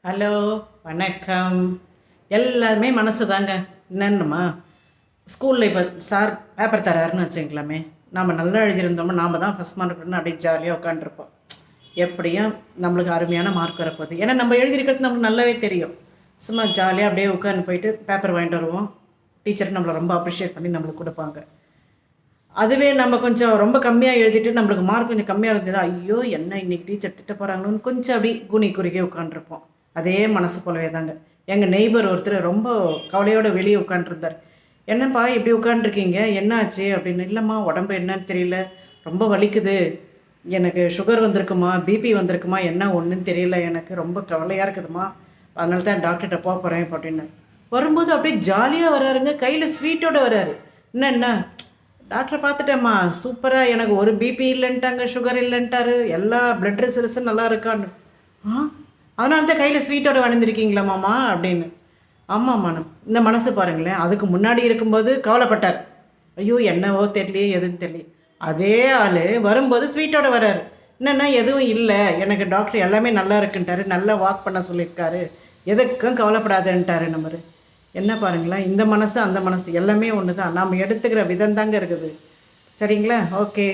Hello, வணக்கம். எல்லாருமே மனசு தாங்க. என்னன்னுமா ஸ்கூலில் இப்போ சார் பேப்பர் தராருன்னு வச்சுக்கலாமே, நாம் நல்லா எழுதியிருந்தோம்னா நாம் தான் ஃபஸ்ட் மார்க் அப்படியே ஜாலியாக உட்காந்துருப்போம். எப்படியும் நம்மளுக்கு அருமையான மார்க் வரப்போகுது. ஏன்னா நம்ம எழுதியிருக்கிறது நம்மளுக்கு நல்லாவே தெரியும். சும்மா ஜாலியாக அப்படியே உட்காந்து போயிட்டு பேப்பர் வாங்கிட்டு வருவோம். டீச்சர் நம்மளை ரொம்ப அப்ரிஷியேட் பண்ணி நம்மளுக்கு கொடுப்பாங்க. அதுவே நம்ம கொஞ்சம் ரொம்ப கம்மியாக எழுதிட்டு நம்மளுக்கு மார்க் கொஞ்சம் கம்மியாக இருந்தது, ஐயோ என்ன இன்னைக்கு டீச்சர் திட்ட போகிறாங்களோன்னு கொஞ்சம் அப்படி குறுகே உட்காந்துருப்போம். அதே மனசு போலவே தாங்க எங்கள் நெய்பர் ஒருத்தர் ரொம்ப கவலையோடு வெளியே உட்காந்துருந்தார். என்னப்பா இப்படி உட்காந்துருக்கீங்க, என்ன ஆச்சு அப்படின்னு. இல்லைம்மா உடம்பு என்னன்னு தெரியல, ரொம்ப வலிக்குது, எனக்கு சுகர் வந்திருக்குமா பிபி வந்திருக்குமா என்ன ஒன்றுன்னு தெரியல, எனக்கு ரொம்ப கவலையாக இருக்குதுமா, அதனால தான் டாக்டர்கிட்ட போக போகிறேன் அப்படின்னு. வரும்போது அப்படியே ஜாலியாக வராருங்க, கையில் ஸ்வீட்டோடு வராரு. என்ன டாக்டரை பார்த்துட்டேம்மா, சூப்பராக, எனக்கு ஒரு பிபி இல்லைன்ட்டாங்க, சுகர் இல்லைன்ட்டாரு, எல்லா பிளட் ரிசல்ட்ஸும் நல்லா இருக்கான்னு. அதனால தான் கையில் ஸ்வீட்டோடு வளர்ந்துருக்கீங்களா மாமா அப்படின்னு. ஆமாம் மேடம். இந்த மனசு பாருங்களேன், அதுக்கு முன்னாடி இருக்கும்போது கவலைப்பட்டார், ஐயோ என்னவோ தெரியலையே எதுன்னு தெரியல. அதே ஆள் வரும்போது ஸ்வீட்டோடு வர்றாரு. என்னென்னா எதுவும் இல்லை, எனக்கு டாக்டர் எல்லாமே நல்லா இருக்குன்ட்டாரு, நல்லா வாக் பண்ண சொல்லியிருக்காரு, எதுக்கும் கவலைப்படாதுன்ட்டாரு. நம்பரு என்ன பாருங்களேன், இந்த மனசு அந்த மனசு எல்லாமே ஒன்று தான், நாம் எடுத்துக்கிற விதம் தாங்க இருக்குது. சரிங்களா? ஓகே.